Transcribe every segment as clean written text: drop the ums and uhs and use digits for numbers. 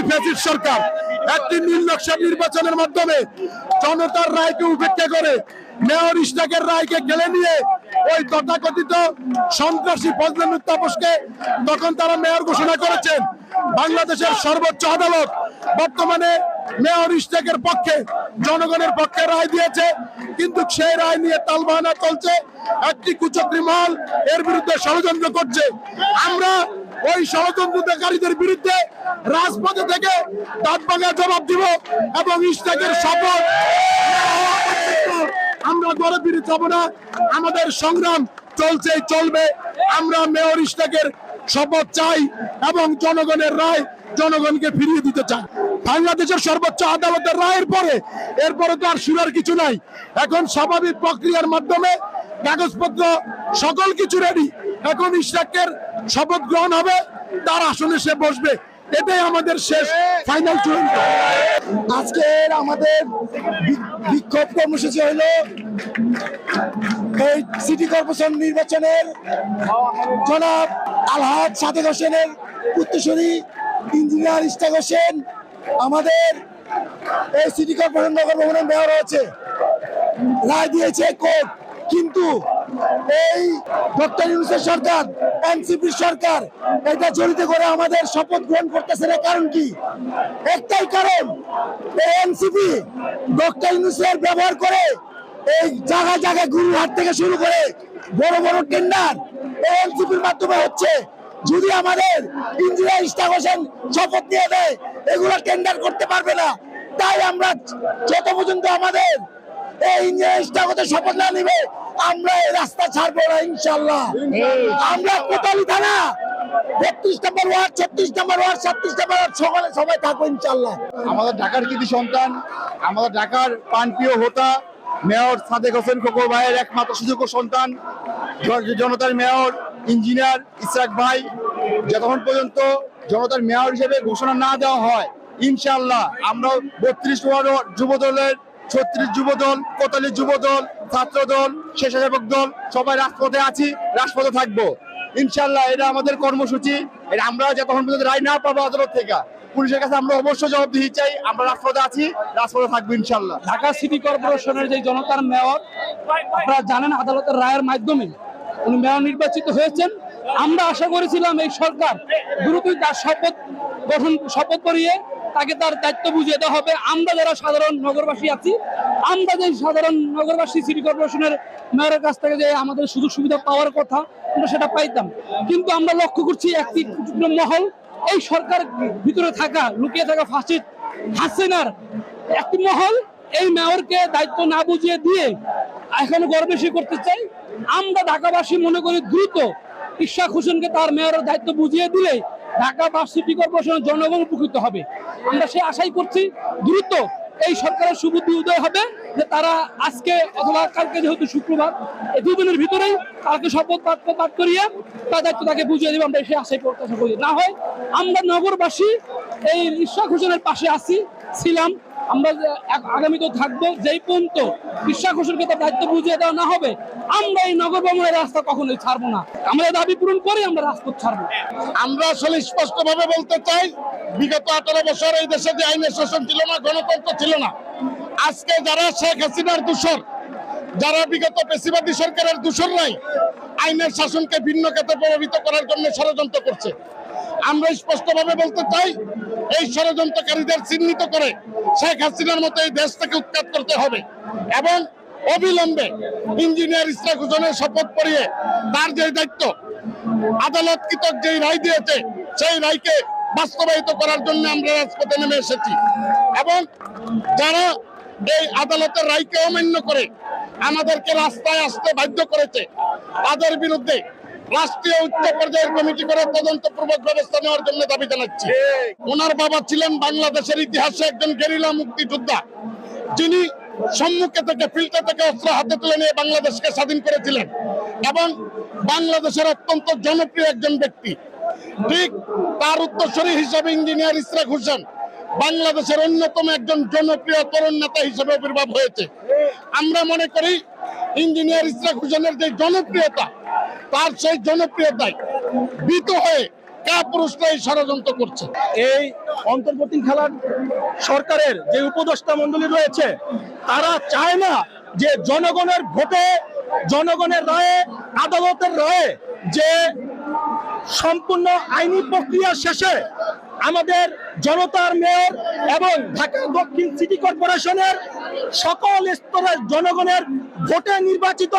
Fascist সরকার একটি নীল নকশা নির্বাচনের মাধ্যমে জনতার রায়কে উপেক্ষা করে মেয়র ইশরাকের রায়কে কেড়ে নিয়ে ওই তথাকথিত সন্ত্রাসী ফজলুল তাপসকে তখন তারা মেয়র ঘোষণা করেছেন। বাংলাদেশের সর্বোচ্চ আদালত বর্তমানে মেয়র ইশরাকের পক্ষে, জনগণের পক্ষে রায় দিয়েছে, কিন্তু সেই রায় নিয়ে তালবাহানা চলছে। একটি কুচক্রী মহল এর বিরুদ্ধে ষড়যন্ত্র করছে। আমরা ওই ষড়যন্ত্রকারীদের বিরুদ্ধে রাজপথে থেকে দাঁতভাঙা জবাব দিব এবং ইশরাকের শপথ আমরা ঘরে ফিরে যাব না। আমাদের সংগ্রাম চলছে, চলবে। আমরা মেয়র ইশরাকের শপথ চাই এবং জনগণের রায় জনগণকে ফিরিয়ে দিতে চাই। বাংলাদেশের সর্বোচ্চ আদালতের রায়ের পরে এরপরে তো আর শুনার কিছু নাই। এখন স্বাভাবিক প্রক্রিয়ার মাধ্যমে কাগজপত্র সকল কিছু রেডি। এখন ইশরাকের শপথ গ্রহণ হবে, তার আসনে সে বসবে। এটাই আমাদের শেষ ফাইনাল চূড়ান্ত। আজকের আমাদের বিক্ষোভ কর্মসূচি হলো এই সিটি কর্পোরেশন নির্বাচনের জনাব আলহাজ সাদেক হোসেনের উত্তরসূরি ইঞ্জিনিয়ার ইশরাক হোসেন আমাদের এই সিটি কর্পোরেশন নগর ভবনের মেয়র হয়েছে, রায় দিয়েছে কোর্ট। কিন্তু এই ডক্টর ইউনূসের সরকার, এনসিপি সরকার এটা জড়িত করে আমাদের শপথ গ্রহণ করতেছে না। কারণ কি? একটাই কারণ, এনসিপি ডক্টর ইউনূসের ব্যবহার করে এই জায়গায় জায়গায় গুরুহাট থেকে শুরু করে বড় বড় টেন্ডার এনসিপির মাধ্যমে হচ্ছে। যদি আমাদের ইঞ্জিনিয়ার ইশরাক হোসেন শপথ নিয়ে দেয়, এগুলো টেন্ডার করতে পারবে না। তাই আমরা যত পর্যন্ত আমাদের এই ইঞ্জিনিয়ার ইশরাক হোসেন শপথ না নিবে, আমরা এই রাস্তা ছাড়বো না ইনশাল্লাহ। আমরা কোতালি থানা 32 নম্বর ওয়ার্ড, 36 নম্বর ওয়ার্ড, 37 নম্বর ওয়ার্ড সবাই থাকবো ইনশাল্লাহ। আমাদের ঢাকার কৃতি সন্তান, আমাদের ঢাকার প্রাণপ্রিয় হোতা মেয়র সাদেক হোসেন খোকো ভাইয়ের একমাত্র সুযোগ্য সন্তান জনতার মেয়র ইঞ্জিনিয়ার ইশরাক ভাই, যতক্ষণ পর্যন্ত জনতার মেয়র হিসেবে ঘোষণা না দেওয়া হয়, ইনশাআল্লাহ আমরা 32 ওয়ার্ড যুব দলের 36 যুব দল, কোতালি যুব দল, ছাত্র দল, স্বেচ্ছাসেবক দল সবাই রাজপথে আছি, রাজপথে থাকবো ইনশাআল্লাহ। এটা আমাদের কর্মসূচি। এটা আমরা যতক্ষণ পর্যন্ত রায় না পাবো আদালত থেকে, পুলিশের কাছে আমরা অবশ্যই জবাবদিহি চাই। আমরা রাজপথে আছি, রাজপথে থাকবো ইনশাআল্লাহ। ঢাকা সিটি কর্পোরেশনের যে জনতার মেয়র, আপনারা জানেন আদালতের রায়ের মাধ্যমে উনি মেয়র নির্বাচিত হয়েছেন। আমরা আশা করেছিলাম এই সরকার দ্রুতই তার শপথ করিয়ে তাকে তার দায়িত্ব বুঝিয়ে দেওয়া হবে। আমরা যারা সাধারণ নগরবাসী আছি, আমরা যে সাধারণ নগরবাসী সিটি কর্পোরেশনের মেয়রের কাছ থেকে যে আমাদের সুযোগ সুবিধা পাওয়ার কথা, আমরা সেটা পাইতাম। কিন্তু আমরা লক্ষ্য করছি একটি মহল, এই সরকার ভিতরে থাকা লুকিয়ে থাকা ফাসিস্ট হাসিনার একটি মহল এই মেয়রকে দায়িত্ব না বুঝিয়ে দিয়ে এখন গর্বেশি করতে চাই। আমরা ঢাকাবাসী মনে করি দ্রুত ইশরাক হোসেনকে তার মেয়রের দায়িত্ব বুঝিয়ে দিলে ঢাকা সিটি কর্পোরেশনের জনগণ উপকৃত হবে। আমরা সেই আশাই করছি দ্রুত এই সরকারের সুবুদ্ধি উদয় হবে যে তারা আজকে অথবা কালকে, যেহেতু শুক্রবার, এই দুদিনের ভিতরেই কালকে শপথ পাঠ করিয়ে তার দায়িত্ব তাকে বুঝিয়ে দেবে। আমরা সেই আশাই প্রত্যাশা করি। না হয় আমরা নগরবাসী এই ইশরাক হোসেনের পাশে ছিলাম, আমরা আগামীতেও থাকবো। যেই পর্যন্ত ইশরাক হোসেনকে তার দায়িত্ব বুঝিয়ে দেওয়া না হবে, আমরা এই নগর ভবনের রাস্তা কখনোই ছাড়বো না। আমরা দাবি পূরণ করে আমরা রাজপথ ছাড়বো। আমরা আসলে স্পষ্ট ভাবে বলতে চাই, বিগত 18 বছর এই দেশে যে আইনের শাসন ছিল না, গণতন্ত্র ছিল না, আজকে যারা শেখ হাসিনার দূষর, যারা বিগত পেশিবাদী সরকারের দূষর নাই, আইনের শাসনকে ভিন্ন খাতে প্রভাবিত করার জন্য ষড়যন্ত্র করছে। আমরা স্পষ্ট ভাবে বলতে চাই, এই ষড়যন্ত্রকারীদের চিহ্নিত করে শেখ হাসিনার মতো এই দেশ থেকে উৎখাত করতে হবে এবং অবিলম্বে ইঞ্জিনিয়ার ইশরাক হোসেনের শপথ পড়িয়ে তার যে দায়িত্ব আদালত কৃতক যে রায় দিয়েছে, সেই রায়কে বাস্তবায়িত করার জন্য আমরা রাজপথে নেমে এসেছি। এবং যারা এই আদালতের রায়কে অমান্য করে আমাদেরকে রাস্তায় আসতে বাধ্য করেছে, তাদের বিরুদ্ধে রাষ্ট্রীয় উচ্চ পর্যায়ের কমিটি করে তদন্তপূর্বক ব্যবস্থা নেওয়ার জন্য দাবি জানাচ্ছি। ওনার বাবা ছিলেন বাংলাদেশের ইতিহাসে একজন গেরিলা মুক্তিযোদ্ধা, যিনি সম্মুখে থেকে ফিল্টার থেকে অস্ত্র হাতে তুলে নিয়ে বাংলাদেশকে স্বাধীন করেছিলেন এবং বাংলাদেশের অত্যন্ত জনপ্রিয় একজন ব্যক্তি। ঠিক তার উত্তরসূরি হিসাবে ইঞ্জিনিয়ার ইশরাক হোসেন বাংলাদেশের অন্যতম একজন জনপ্রিয় তরুণ নেতা হিসেবে আবির্ভাব হয়েছে। আমরা মনে করি ইঞ্জিনিয়ার ইশরাক হোসেনের যে জনপ্রিয়তা, তার সেই জনপ্রিয়তায় ভীত হয়ে কাপুরুষরা এই ষড়যন্ত্র করছে। এই অন্তর্বর্তী খেলার সরকারের যে উপদেষ্টা মণ্ডলী রয়েছে তারা চায় না যে জনগণের ভোটে, জনগণের রায়ে, আদালতের রায়ে যে সম্পূর্ণ আইনি প্রক্রিয়া শেষে আমাদের জনতার মেয়র এবং ঢাকা দক্ষিণ সিটি কর্পোরেশনের সকল স্তরের জনগণের ভোটে নির্বাচিত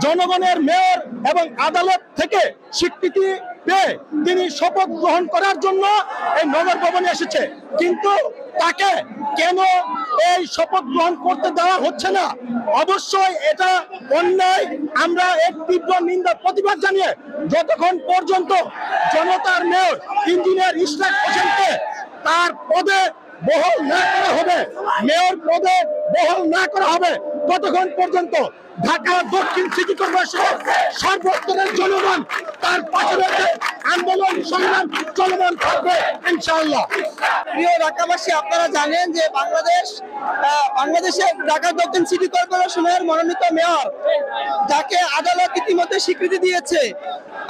জনগণের মেয়র এবং আদালত থেকে স্বীকৃতি পেয়ে তিনি শপথ গ্রহণ করার জন্য এই নগর ভবনে এসেছে, কিন্তু তাকে কেন এই শপথ গ্রহণ করতে দেওয়া হচ্ছে না? অবশ্যই এটা অন্যায়। আমরা এর তীব্র নিন্দা প্রতিবাদ জানিয়ে যতক্ষণ পর্যন্ত জনতার মেয়র ইঞ্জিনিয়ার ইশরাক হোসেনকে তার পদে বহাল না করা হবে, মেয়র পদে বহাল না করা হবে, ততক্ষণ পর্যন্ত ঢাকা দক্ষিণ সিটি কর্পোরেশনের সর্বস্তরের জনগণ তার পাশে রেখে আন্দোলন সংগ্রাম চলমান থাকবে ইনশাআল্লাহ। প্রিয় ঢাকাবাসী, আপনারা জানেন যে বাংলাদেশের ঢাকা দক্ষিণ সিটি কর্পোরেশনের মনোনীত মেয়র, যাকে আদালত ইতিমধ্যে স্বীকৃতি দিয়েছে,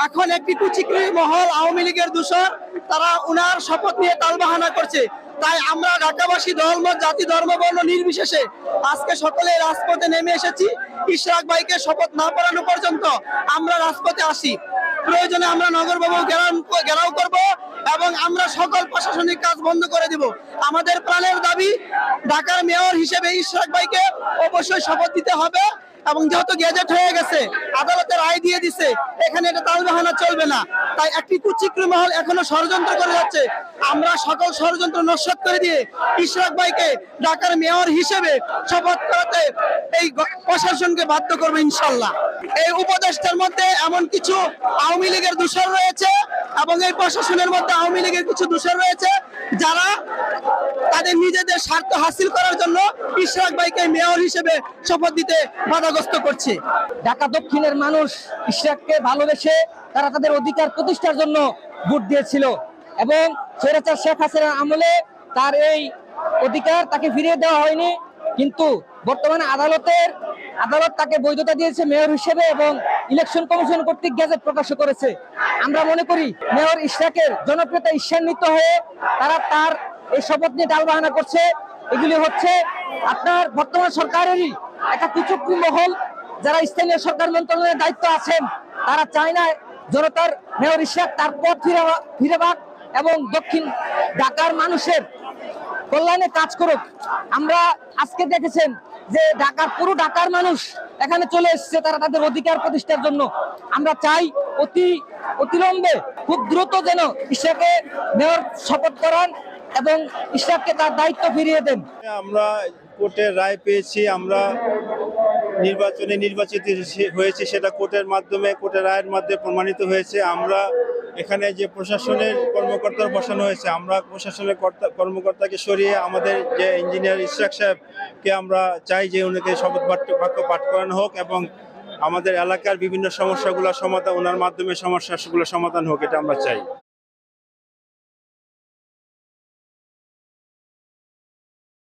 এখন একটি কুচিকরি মহল আওয়ামী লীগের দূষর তারা উনার শপথ নিয়ে তালবাহানা করছে। তাই আমরা ঢাকাবাসী দলমত, জাতি, ধর্ম, বর্ণ নির্বিশেষে আজকে সকলে রাজপথে নেমে এসেছি। ইশরাক ভাইকে শপথ না পড়ানো পর্যন্ত আমরা রাজপথে আসি। প্রয়োজনে আমরা নগর ভবন ঘেরাও করব এবং আমরা সকল প্রশাসনিক কাজ বন্ধ করে দিব। আমাদের প্রাণের দাবি, ঢাকার মেয়র হিসেবে ইশরাক ভাইকে অবশ্যই শপথ দিতে হবে এবং যেহেতু গেজেট হয়ে গেছে, আদালতের রায় দিয়ে দিছে, এখানে এটা তালবাহানা চলবে না। তাই একটি কুচিকৃ মহল এখনো ষড়যন্ত্র করে যাচ্ছে। আমরা সকল ষড়যন্ত্র নস্যাৎ করে দিয়ে ইশরাক ভাইকে ঢাকার মেয়র হিসেবে শপথ করাতে এই প্রশাসনকে বাধ্য করবে ইনশাল্লাহ। এই উপদেষ্টার মধ্যে এমন কিছু আওয়ামী লীগের দূষর রয়েছে এবং এই প্রশাসনের মধ্যে আওয়ামী লীগের কিছু দূষর রয়েছে, যারা তাদের নিজেদের স্বার্থ হাসিল করার জন্য ইশরাক ভাইকে মেয়র হিসেবে শপথ দিতে বাধাগ্রস্ত করছে। ঢাকা দক্ষিণের মানুষ ইশরাককে ভালোবেসে তারা তাদের অধিকার প্রতিষ্ঠার জন্য ভোট দিয়েছিল এবং স্বৈরাচার শেখ হাসিনার আমলে তার এই অধিকার তাকে ফিরিয়ে দেওয়া হয়নি, কিন্তু বর্তমানে আদালত তাকে বৈধতা দিয়েছে মেয়র হিসেবে এবং ইলেকশন কমিশন কর্তৃক গেজেট প্রকাশ করেছে। আমরা মনে করি মেয়র ইশরাকের জনপ্রিয়তা ঈর্ষান্বিত হয়ে তারা তার এই শপথ নিয়ে টালবাহানা করছে। এগুলি হচ্ছে আপনার বর্তমান সরকারেরই একটা কুচক্রী মহল, যারা স্থানীয় সরকার মন্ত্রণালয়ের দায়িত্ব আছেন, তারা চায় না জনতার মেয়র ইশরাক তার পথ ফিরে পাক এবং দক্ষিণ ঢাকার মানুষের কল্যাণে কাজ করুক। আমরা আজকে দেখেছেন যে পুরো ঢাকার মানুষ এখানে চলে এসেছে তারা তাদের অধিকার প্রতিষ্ঠার জন্য। আমরা চাই অতিলম্বে খুব দ্রুত যেন ইশরাককে মেয়র শপথ করান এবং ইশরাককে তার দায়িত্ব ফিরিয়ে দেন। আমরা কোর্টের রায় পেয়েছি, আমরা নির্বাচিত হয়েছি, সেটা কোর্টের মাধ্যমে, কোর্টের রায়ের মাধ্যমে প্রমাণিত হয়েছে। আমরা এখানে যে প্রশাসনের কর্মকর্তা বসানো হয়েছে, আমরা প্রশাসনের কর্মকর্তাকে সরিয়ে আমাদের যে ইঞ্জিনিয়ার ইশরাক সাহেবকে আমরা চাই যে উনাকে শপথ বাক্য পাঠ করানো হোক এবং আমাদের এলাকার বিভিন্ন সমস্যাগুলো সমাধান, ওনার মাধ্যমে সমস্যাগুলো সমাধান হোক, এটা আমরা চাই।